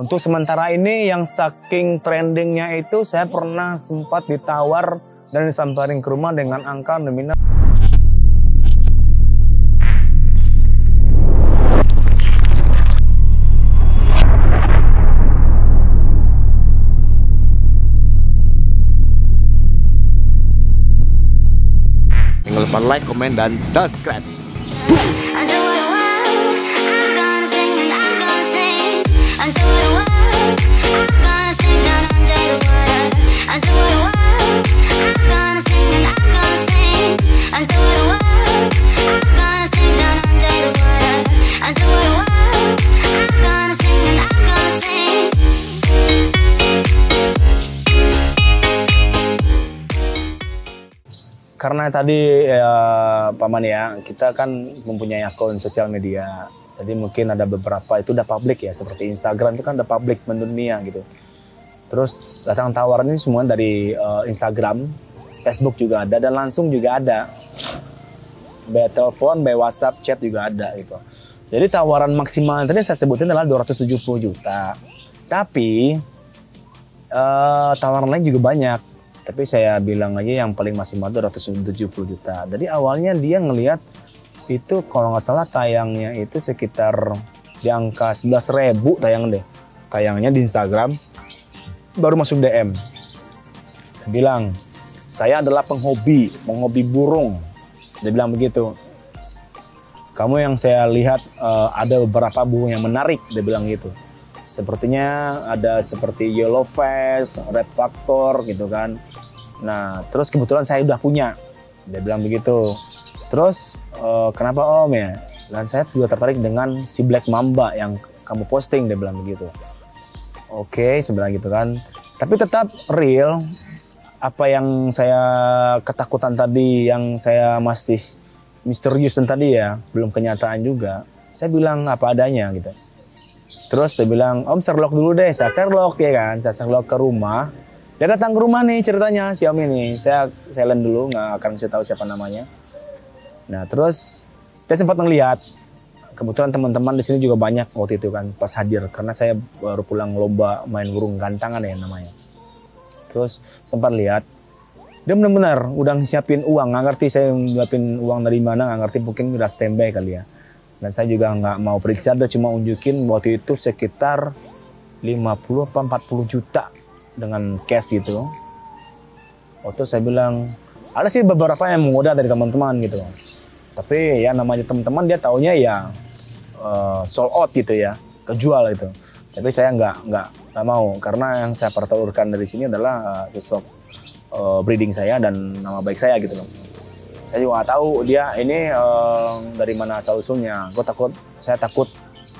Untuk sementara ini yang saking trendingnya itu saya pernah sempat ditawar dan disamperin ke rumah dengan angka nominal. Jangan lupa like, komen, dan subscribe. Karena tadi Paman ya, kita kan mempunyai akun sosial media. Jadi mungkin ada beberapa itu udah publik ya, seperti Instagram itu kan udah publik mendunia gitu. Terus datang tawaran ini semua dari Instagram, Facebook juga ada, dan langsung juga ada. By telepon, by WhatsApp, chat juga ada gitu. Jadi tawaran maksimal tadi saya sebutin adalah 270 juta. Tapi tawaran lain juga banyak. Tapi saya bilang aja yang paling maksimal 270 juta. Jadi awalnya dia ngelihat itu kalau nggak salah tayangnya itu sekitar di angka 11.000 tayang deh. Tayangnya di Instagram, baru masuk DM. Dia bilang, saya adalah penghobi burung. Dia bilang begitu. Kamu yang saya lihat ada beberapa burung yang menarik, dia bilang gitu. Sepertinya ada seperti yellow face, red factor gitu kan. Nah, terus kebetulan saya udah punya. Dia bilang begitu. Terus, kenapa Om ya? Dan saya juga tertarik dengan si Black Mamba yang kamu posting, dia bilang begitu. Oke, saya bilang gitu kan. Tapi tetap real, apa yang saya ketakutan tadi, yang saya masih misterius tadi ya, belum kenyataan juga. Saya bilang apa adanya gitu. Terus dia bilang, Om Sherlock dulu deh, saya Sherlock ya kan. Saya Sherlock ke rumah. Dia datang ke rumah nih ceritanya, si Om ini. Saya silent dulu, nggak akan saya tahu siapa namanya. Nah terus dia sempat ngelihat. Kebetulan teman-teman di sini juga banyak waktu itu kan pas hadir. Karena saya baru pulang lomba main burung gantangan ya namanya. Terus sempat lihat. Dia benar-benar udah siapin uang. Nggak ngerti saya nyiapin uang dari mana, nggak ngerti mungkin udah standby kali ya. Dan saya juga nggak mau periksa, dia cuma unjukin waktu itu sekitar 50 atau 40 juta dengan cash gitu. Waktu saya bilang, ada sih beberapa yang menggoda dari teman-teman gitu. Tapi ya namanya teman-teman dia taunya ya sold out gitu ya, kejual itu. Tapi saya nggak mau, karena yang saya pertaruhkan dari sini adalah sosok breeding saya dan nama baik saya gitu loh. Saya juga nggak tahu dia ini dari mana asal usulnya. Saya takut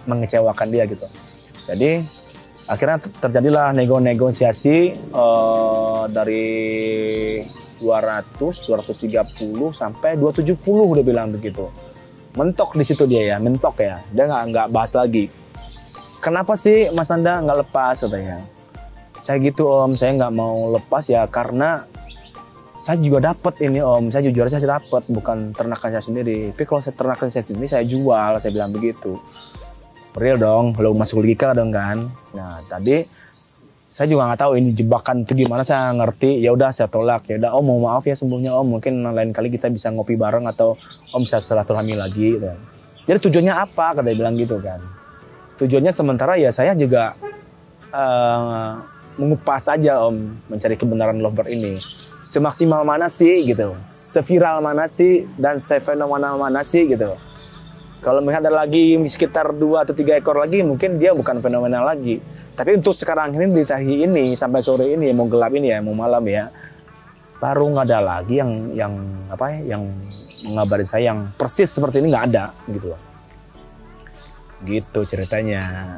mengecewakan dia gitu. Jadi akhirnya terjadilah negosiasi dari 200, 230 sampai 270 udah bilang begitu. Mentok di situ dia ya, mentok ya. Dia nggak bahas lagi. Kenapa sih Mas Nanda nggak lepas katanya? Saya gitu Om, saya nggak mau lepas ya karena saya juga dapat ini Om, saya jujur aja saya dapat, bukan ternakan saya sendiri. Tapi kalau saya ternakan saya sendiri saya jual, saya bilang begitu. Real dong, belum masuk logika dong kan. Nah tadi saya juga nggak tahu ini jebakan itu gimana, saya ngerti. Ya udah saya tolak, ya udah Om mau maaf ya sebelumnya Om, mungkin lain kali kita bisa ngopi bareng atau Om bisa silaturahmi lagi. Gitu. Jadi tujuannya apa? Kata dia bilang gitu kan. Tujuannya sementara ya saya juga mengupas aja Om, mencari kebenaran lovebird ini. Semaksimal mana sih gitu, seviral mana sih, dan sefenomenal mana sih gitu. Kalau melihat ada lagi sekitar 2 atau 3 ekor lagi, mungkin dia bukan fenomenal lagi. Tapi untuk sekarang ini di pagi ini sampai sore ini mau gelap ini ya, mau malam ya, baru nggak ada lagi yang mengabarin saya yang persis seperti ini, nggak ada gitu loh. Gitu ceritanya.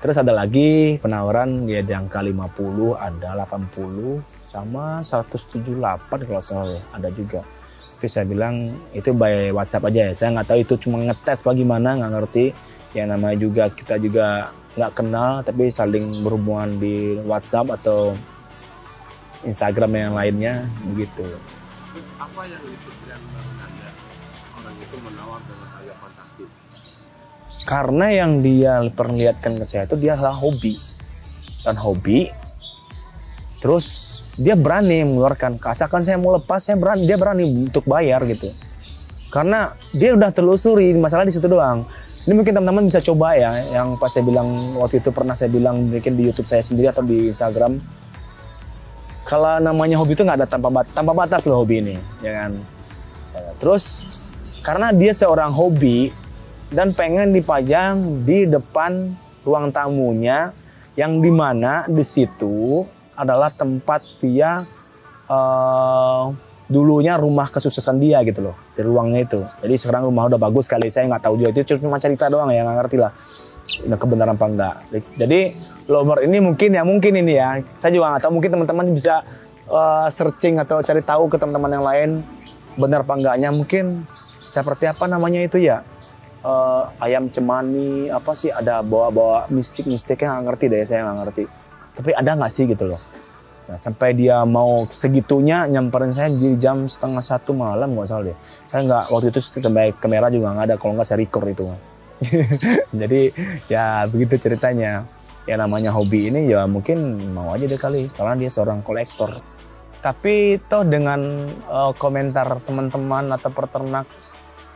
Terus ada lagi penawaran ya di angka 50, ada 80 sama 178 kalau salah ada juga. Tapi saya bilang itu by WhatsApp aja ya. Saya nggak tahu itu cuma ngetes bagaimana, nggak ngerti. Yang namanya juga kita juga nggak kenal, tapi saling berhubungan di WhatsApp atau Instagram yang lainnya begitu. Terus apa yang dipikiran Anda orang itu menawar dengan harga fantastis? Karena yang dia perlihatkan ke saya itu dia adalah hobi. dan hobi. Terus dia berani mengeluarkan, asalkan saya mau lepas, dia berani untuk bayar gitu. Karena dia udah telusuri, masalah di situ doang. Ini mungkin teman-teman bisa coba ya, yang pas saya bilang waktu itu pernah saya bilang bikin di YouTube saya sendiri atau di Instagram. Kalau namanya hobi itu nggak ada tanpa batas loh hobi ini, ya kan. Terus karena dia seorang hobi dan pengen dipajang di depan ruang tamunya, yang dimana di situ adalah tempat dia dulunya rumah kesuksesan dia gitu loh, di ruangnya itu. Jadi sekarang rumah udah bagus kali, saya nggak tahu juga, itu cuma cerita doang ya, nggak ngerti lah udah kebenaran apa enggak. Jadi Lover ini mungkin ini ya, saya juga nggak tahu, mungkin teman-teman bisa searching atau cari tahu ke teman-teman yang lain benar apa enggaknya. Mungkin seperti apa namanya itu ya, ayam cemani apa sih, ada bawa mistiknya, nggak ngerti deh, saya nggak ngerti. Tapi ada nggak sih gitu loh. Nah, sampai dia mau segitunya nyamperin saya di jam 12:30 malam nggak salah deh. Saya nggak, waktu itu kamera juga nggak ada, kalau nggak saya record itu. Jadi ya begitu ceritanya. Ya namanya hobi ini ya mungkin mau aja deh kali, karena dia seorang kolektor. Tapi toh dengan komentar teman-teman atau peternak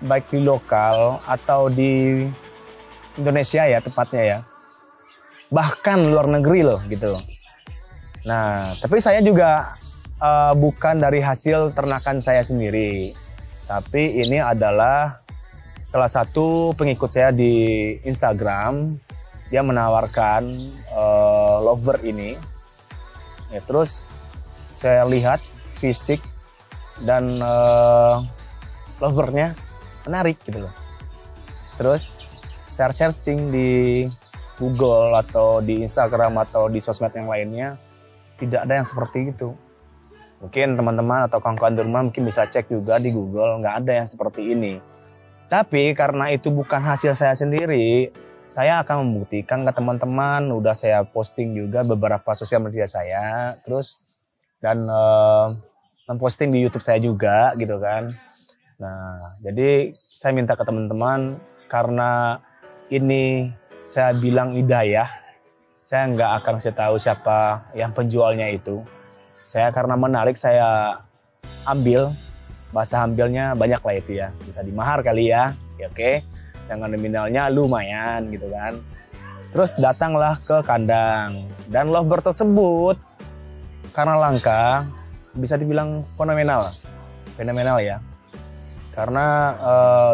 baik di lokal atau di Indonesia ya tepatnya ya, bahkan luar negeri loh gitu loh. Nah, tapi saya juga bukan dari hasil ternakan saya sendiri, tapi ini adalah salah satu pengikut saya di Instagram. Dia menawarkan Lover ini, ya, terus saya lihat fisik dan Lovernya menarik gitu loh. Terus saya searching di Google atau di Instagram atau di sosmed yang lainnya, tidak ada yang seperti itu. Mungkin teman-teman atau kawan-kawan di rumah mungkin bisa cek juga di Google, nggak ada yang seperti ini. Tapi karena itu bukan hasil saya sendiri, saya akan membuktikan ke teman-teman. Udah saya posting juga beberapa sosial media saya, terus dan memposting di YouTube saya juga gitu kan. Nah, jadi saya minta ke teman-teman, karena ini saya bilang hidayah, saya nggak akan kasih tahu siapa yang penjualnya itu. Saya karena menarik, saya ambil, bahasa ambilnya banyak lah itu ya, bisa dimahar kali ya, ya oke. Dengan nominalnya lumayan gitu kan. Terus datanglah ke kandang, dan Lover tersebut karena langka, bisa dibilang fenomenal ya. Karena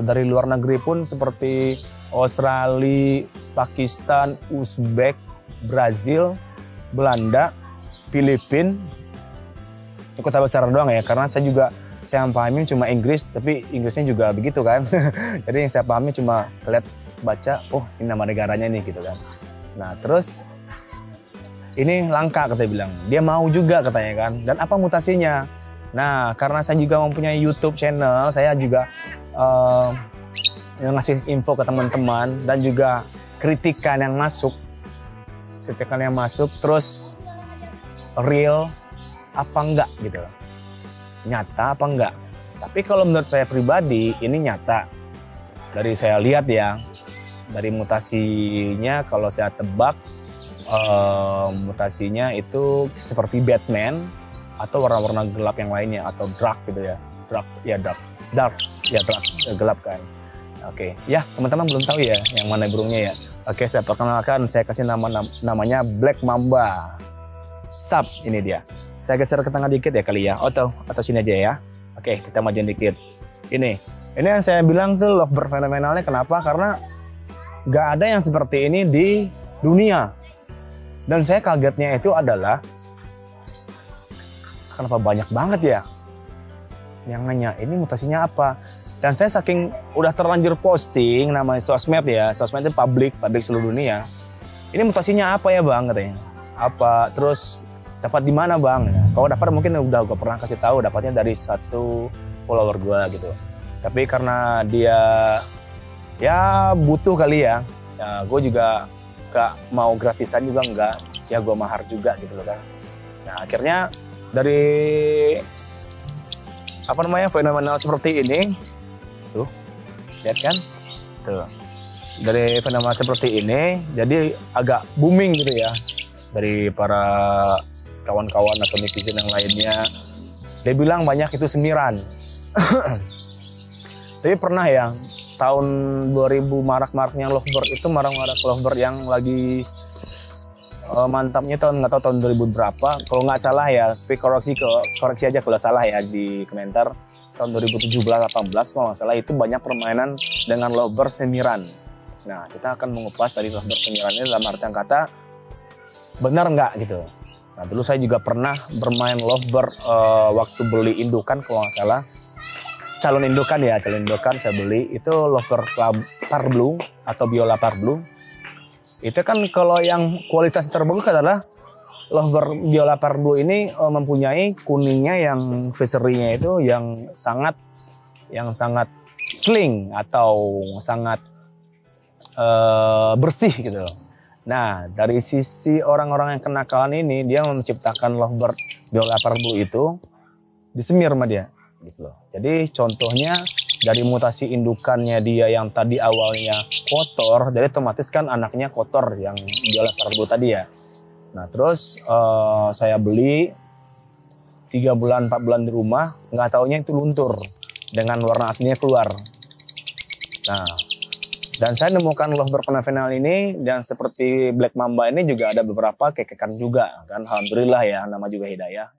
dari luar negeri pun seperti Australia, Pakistan, Uzbek, Brazil, Belanda, Filipina, itu kota besar doang ya, karena saya pahamin cuma Inggris, tapi Inggrisnya juga begitu kan. Jadi yang saya pahami cuma lihat baca, oh ini nama negaranya nih gitu kan. Nah terus ini langka katanya bilang, dia mau juga katanya kan. Dan apa mutasinya? Nah karena saya juga mempunyai YouTube channel, saya juga ngasih info ke teman-teman dan juga kritikan yang masuk, terus real apa enggak gitu loh. Nyata apa enggak. Tapi kalau menurut saya pribadi ini nyata. Dari saya lihat ya, dari mutasinya kalau saya tebak mutasinya itu seperti Batman atau warna-warna gelap yang lainnya, atau dark gitu ya. Dark gelap kan. Oke, ya teman-teman belum tahu ya yang mana burungnya ya. Oke, saya perkenalkan, saya kasih namanya Black Mamba. Sap, ini dia. Saya geser ke tengah dikit ya kali ya, atau sini aja ya. Oke, kita majuin dikit. Ini yang saya bilang tuh Lover fenomenalnya kenapa? Karena nggak ada yang seperti ini di dunia. Dan saya kagetnya itu adalah kenapa banyak banget ya yang nanya ini mutasinya apa. Dan saya saking udah terlanjur posting namanya sosmed ya, sosmed itu publik seluruh dunia. Ini mutasinya apa ya bang katanya? Apa terus dapat di mana bang? Kalau dapat mungkin udah gue pernah kasih tahu, dapatnya dari satu follower gue gitu. Tapi karena dia ya butuh kali ya, gue juga gak mau gratisan juga enggak, ya gue mahar juga gitu loh kan. Nah akhirnya dari fenomenal seperti ini, tuh lihat kan, tuh dari fenomenal seperti ini, jadi agak booming gitu ya. dari para kawan-kawan atau netizen yang lainnya. Dia bilang banyak itu semiran. Tapi pernah ya, tahun 2000 marak-maraknya lovebird itu, marak-marak lovebird yang lagi mantapnya nggak tahu tahun 2000 berapa. Kalau nggak salah ya, tapi koreksi aja kalau salah ya di komentar. Tahun 2017-18 kalau nggak salah itu banyak permainan dengan lovebird semiran. Nah, kita akan mengupas tadi lovebird semiran ini dalam artian kata benar nggak gitu. Nah, dulu saya juga pernah bermain lovebird waktu beli indukan kalau nggak salah. Calon indukan saya beli itu lovebird parblue atau biola parblue. Itu kan kalau yang kualitas terbagus adalah lovebird biola parblue ini mempunyai kuningnya yang fishery-nya itu yang sangat clean atau sangat bersih gitu. Nah, dari sisi orang-orang yang kenakalan ini, dia menciptakan lovebird biola parblue itu disemir sama dia gitu loh. Jadi contohnya dari mutasi indukannya dia yang tadi awalnya kotor, jadi otomatis kan anaknya kotor yang biola parblue tadi ya. Nah, terus saya beli 3 bulan 4 bulan di rumah, nggak taunya itu luntur dengan warna aslinya keluar. Nah, dan saya nemukan lovebird konvensional ini, dan seperti black mamba ini juga ada beberapa kekekan juga kan. Alhamdulillah ya, nama juga hidayah.